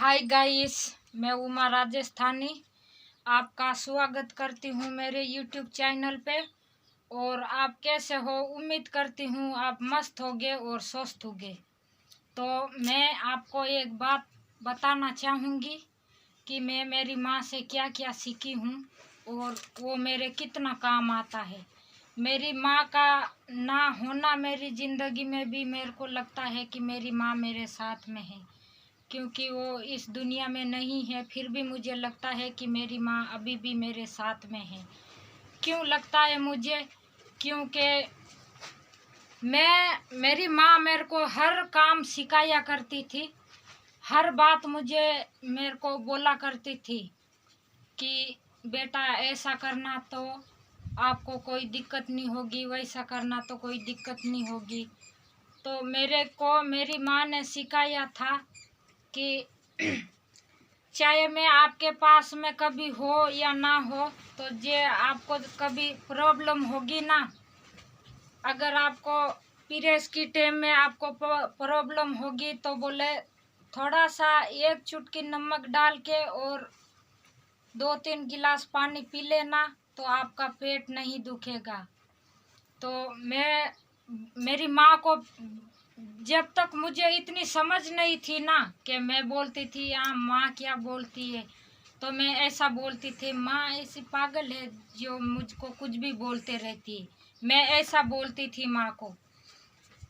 Hi guys, मैं उमा राजस्थानी आपका स्वागत करती हूँ मेरे यूट्यूब चैनल पे। और आप कैसे हो? उम्मीद करती हूँ आप मस्त होगे और स्वस्थ होगे। तो मैं आपको एक बात बताना चाहूँगी कि मैं मेरी माँ से क्या क्या सीखी हूँ और वो मेरे कितना काम आता है। मेरी माँ का ना होना मेरी ज़िंदगी में भी मेरे को लगता है कि मेरी माँ मेरे साथ में है, क्योंकि वो इस दुनिया में नहीं है, फिर भी मुझे लगता है कि मेरी माँ अभी भी मेरे साथ में है। क्यों लगता है मुझे? क्योंकि मेरी माँ मेरे को हर काम सिखाया करती थी, हर बात मेरे को बोला करती थी कि बेटा ऐसा करना तो आपको कोई दिक्कत नहीं होगी, वैसा करना तो कोई दिक्कत नहीं होगी। तो मेरे को मेरी माँ ने सिखाया था कि चाहे मैं आपके पास में कभी हो या ना हो, तो जे आपको कभी प्रॉब्लम होगी ना, अगर आपको पीरियड्स की टाइम में आपको प्रॉब्लम होगी तो बोले थोड़ा सा एक चुटकी नमक डाल के और 2-3 गिलास पानी पी लेना तो आपका पेट नहीं दुखेगा। तो मेरी माँ को जब तक मुझे इतनी समझ नहीं थी ना, कि मैं बोलती थी हाँ माँ क्या बोलती है, तो मैं ऐसा बोलती थी माँ ऐसी पागल है जो मुझको कुछ भी बोलते रहती है। मैं ऐसा बोलती थी माँ को,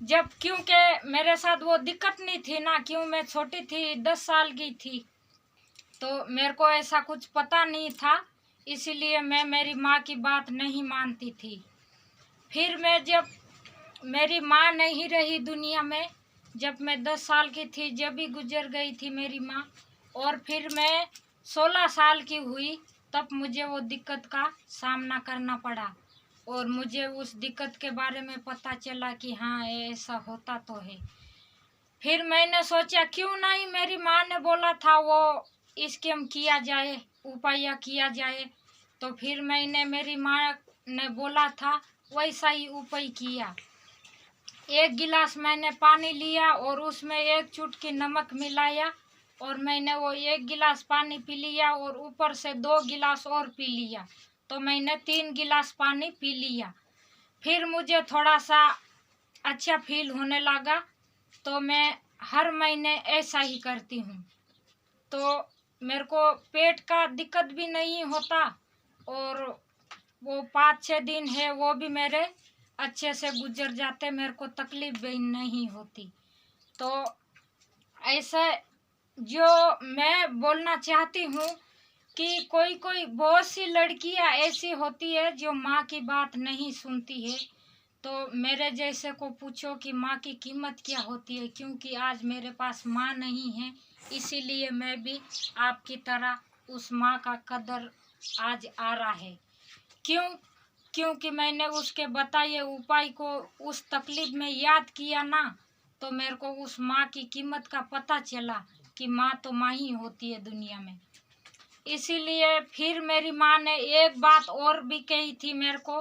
जब क्योंकि मेरे साथ वो दिक्कत नहीं थी ना, क्यों मैं छोटी थी, 10 साल की थी, तो मेरे को ऐसा कुछ पता नहीं था, इसीलिए मैं मेरी माँ की बात नहीं मानती थी। फिर मैं जब मेरी माँ नहीं रही दुनिया में, जब मैं 10 साल की थी, जब भी गुजर गई थी मेरी माँ, और फिर मैं 16 साल की हुई तब मुझे वो दिक्कत का सामना करना पड़ा और मुझे उस दिक्कत के बारे में पता चला कि हाँ ऐसा होता तो है। फिर मैंने सोचा क्यों नहीं, मेरी माँ ने बोला था वो स्कीम किया जाए, उपाय किया जाए, तो फिर मैंने मेरी माँ ने बोला था वैसा ही उपाय किया। 1 गिलास मैंने पानी लिया और उसमें 1 चुटकी नमक मिलाया और मैंने वो 1 गिलास पानी पी लिया और ऊपर से 2 गिलास और पी लिया, तो मैंने 3 गिलास पानी पी लिया। फिर मुझे थोड़ा सा अच्छा फील होने लगा, तो मैं हर महीने ऐसा ही करती हूँ, तो मेरे को पेट का दिक्कत भी नहीं होता और वो 5-6 दिन है वो भी मेरे अच्छे से गुजर जाते, मेरे को तकलीफ भी नहीं होती। तो ऐसे जो मैं बोलना चाहती हूँ कि कोई बहुत सी लड़कियाँ ऐसी होती है जो माँ की बात नहीं सुनती है। तो मेरे जैसे को पूछो कि माँ की कीमत क्या होती है, क्योंकि आज मेरे पास माँ नहीं है, इसीलिए मैं भी आपकी तरह उस माँ का कदर आज आ रहा है। क्योंकि मैंने उसके बताए उपाय को उस तकलीफ में याद किया ना, तो मेरे को उस माँ की कीमत का पता चला कि माँ तो माँ ही होती है दुनिया में। इसीलिए फिर मेरी माँ ने एक बात और भी कही थी मेरे को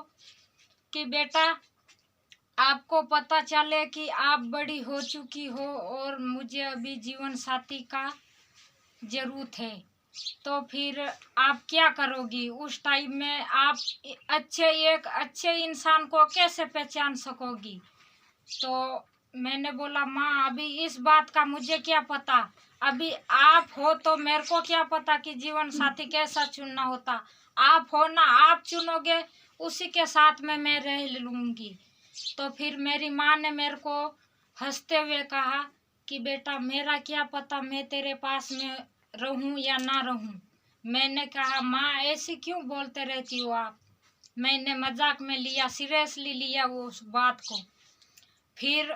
कि बेटा आपको पता चले कि आप बड़ी हो चुकी हो और मुझे अभी जीवन साथी का जरूरत है, तो फिर आप क्या करोगी? उस टाइम में आप एक अच्छे इंसान को कैसे पहचान सकोगी? तो मैंने बोला माँ अभी इस बात का मुझे क्या पता, अभी आप हो तो मेरे को क्या पता कि जीवन साथी कैसा चुनना होता। आप हो ना, आप चुनोगे उसी के साथ में मैं रह लूँगी। तो फिर मेरी माँ ने मेरे को हंसते हुए कहा कि बेटा मेरा क्या पता मैं तेरे पास में रहूं या ना रहूं। मैंने कहा माँ ऐसी क्यों बोलते रहती हो आप? मैंने मजाक में लिया, सीरियसली लिया वो उस बात को। फिर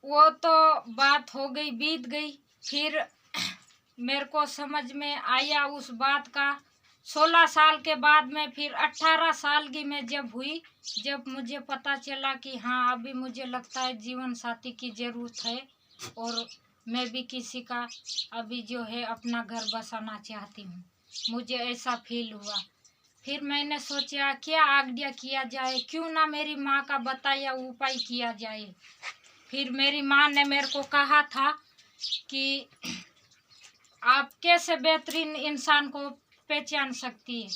वो तो बात हो गई, बीत गई। फिर मेरे को समझ में आया उस बात का 16 साल के बाद में, फिर 18 साल की मैं जब हुई, जब मुझे पता चला कि हाँ अभी मुझे लगता है जीवन साथी की ज़रूरत है और मैं भी किसी का अभी जो है अपना घर बसाना चाहती हूँ, मुझे ऐसा फील हुआ। फिर मैंने सोचा क्या आइडिया किया जाए, क्यों ना मेरी माँ का बताया उपाय किया जाए। फिर मेरी माँ ने मेरे को कहा था कि आप कैसे बेहतरीन इंसान को पहचान सकती है।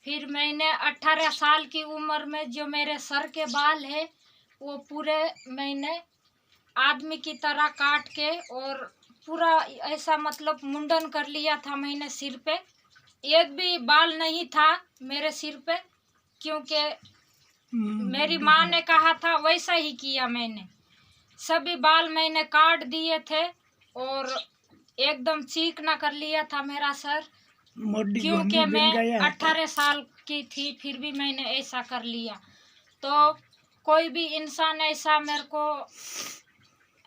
फिर मैंने 18 साल की उम्र में जो मेरे सर के बाल है वो पूरे मैंने आदमी की तरह काट के और पूरा ऐसा मतलब मुंडन कर लिया था मैंने सिर पे। एक भी बाल नहीं था मेरे सिर पे, क्योंकि मेरी माँ ने कहा था वैसा ही किया मैंने। सभी बाल मैंने काट दिए थे और एकदम चिकना कर लिया था मेरा सर, क्योंकि मैं 18 साल की थी फिर भी मैंने ऐसा कर लिया। तो कोई भी इंसान ऐसा मेरे को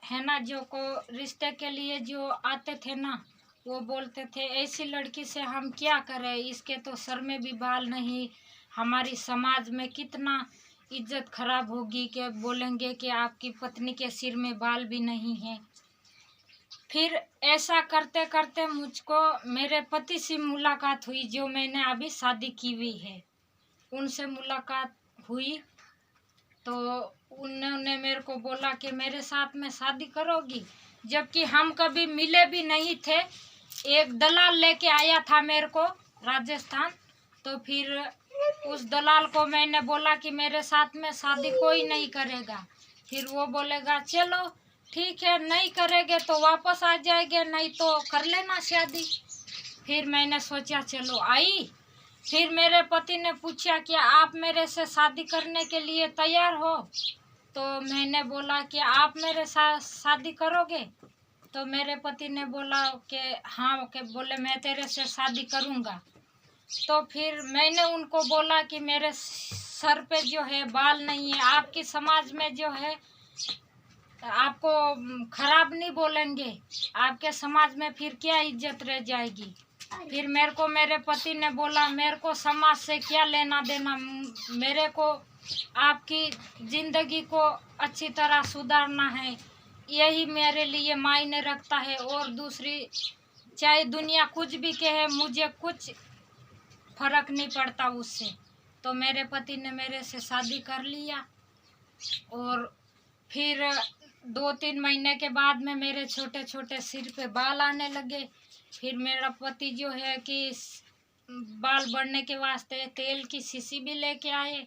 है ना, जो को रिश्ते के लिए जो आते थे ना, वो बोलते थे ऐसी लड़की से हम क्या करें, इसके तो सर में भी बाल नहीं, हमारी समाज में कितना इज्जत खराब होगी, कि बोलेंगे कि आपकी पत्नी के सिर में बाल भी नहीं है। फिर ऐसा करते करते मुझको मेरे पति से मुलाकात हुई, जो मैंने अभी शादी की हुई है, उनसे मुलाकात हुई। तो उन्होंने मेरे को बोला कि मेरे साथ में शादी करोगी, जबकि हम कभी मिले भी नहीं थे। एक दलाल लेके आया था मेरे को राजस्थान। तो फिर उस दलाल को मैंने बोला कि मेरे साथ में शादी कोई नहीं करेगा। फिर वो बोलेगा चलो ठीक है, नहीं करेंगे तो वापस आ जाएंगे, नहीं तो कर लेना शादी। फिर मैंने सोचा चलो आई। फिर मेरे पति ने पूछा कि आप मेरे से शादी करने के लिए तैयार हो। तो मैंने बोला कि आप मेरे साथ शादी करोगे। तो मेरे पति ने बोला कि हाँ, के बोले मैं तेरे से शादी करूँगा। तो फिर मैंने उनको बोला कि मेरे सर पे जो है बाल नहीं है, आपकी समाज में जो है आपको खराब नहीं बोलेंगे, आपके समाज में फिर क्या इज्जत रह जाएगी। फिर मेरे को मेरे पति ने बोला मेरे को समाज से क्या लेना देना, मेरे को आपकी ज़िंदगी को अच्छी तरह सुधारना है, यही मेरे लिए मायने रखता है। और दूसरी चाहे दुनिया कुछ भी कहे, मुझे कुछ फर्क नहीं पड़ता उससे। तो मेरे पति ने मेरे से शादी कर लिया। और फिर 2-3 महीने के बाद में मेरे छोटे छोटे सिर पे बाल आने लगे। फिर मेरा पति जो है कि बाल बढ़ने के वास्ते तेल की शीशी भी लेके आए।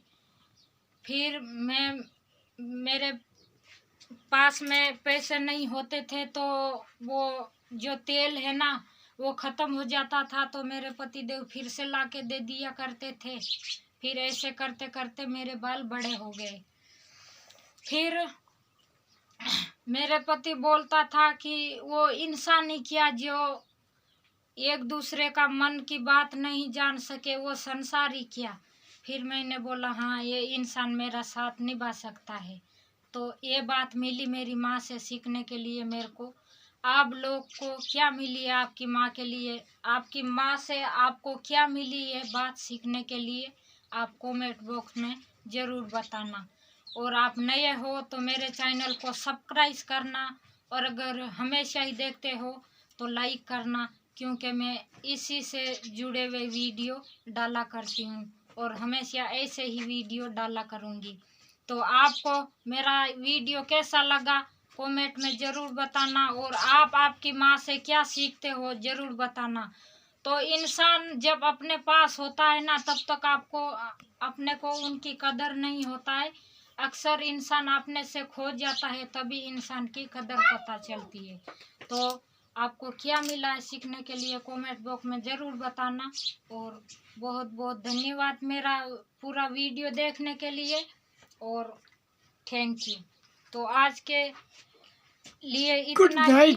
फिर मेरे पास में पैसे नहीं होते थे, तो वो जो तेल है ना वो ख़त्म हो जाता था, तो मेरे पति देव फिर से ला के दे दिया करते थे। फिर ऐसे करते करते मेरे बाल बड़े हो गए। फिर मेरे पति बोलता था कि वो इंसान ही क्या जो एक दूसरे का मन की बात नहीं जान सके, वो संसार ही क्या। फिर मैंने बोला हाँ, ये इंसान मेरा साथ निभा सकता है। तो ये बात मिली मेरी माँ से सीखने के लिए मेरे को। आप लोग को क्या मिली है आपकी माँ के लिए, आपकी माँ से आपको क्या मिली है बात सीखने के लिए, आप कमेंट बॉक्स में ज़रूर बताना। और आप नए हो तो मेरे चैनल को सब्सक्राइब करना, और अगर हमेशा ही देखते हो तो लाइक करना, क्योंकि मैं इसी से जुड़े हुए वीडियो डाला करती हूँ और हमेशा ऐसे ही वीडियो डाला करूँगी। तो आपको मेरा वीडियो कैसा लगा कमेंट में ज़रूर बताना, और आप आपकी माँ से क्या सीखते हो ज़रूर बताना। तो इंसान जब अपने पास होता है ना, तब तक आपको अपने को उनकी कदर नहीं होता है। अक्सर इंसान अपने से खो जाता है, तभी इंसान की कदर पता चलती है। तो आपको क्या मिला है सीखने के लिए कमेंट बॉक्स में ज़रूर बताना। और बहुत बहुत धन्यवाद मेरा पूरा वीडियो देखने के लिए, और थैंक यू। तो आज के लिए इतना ही।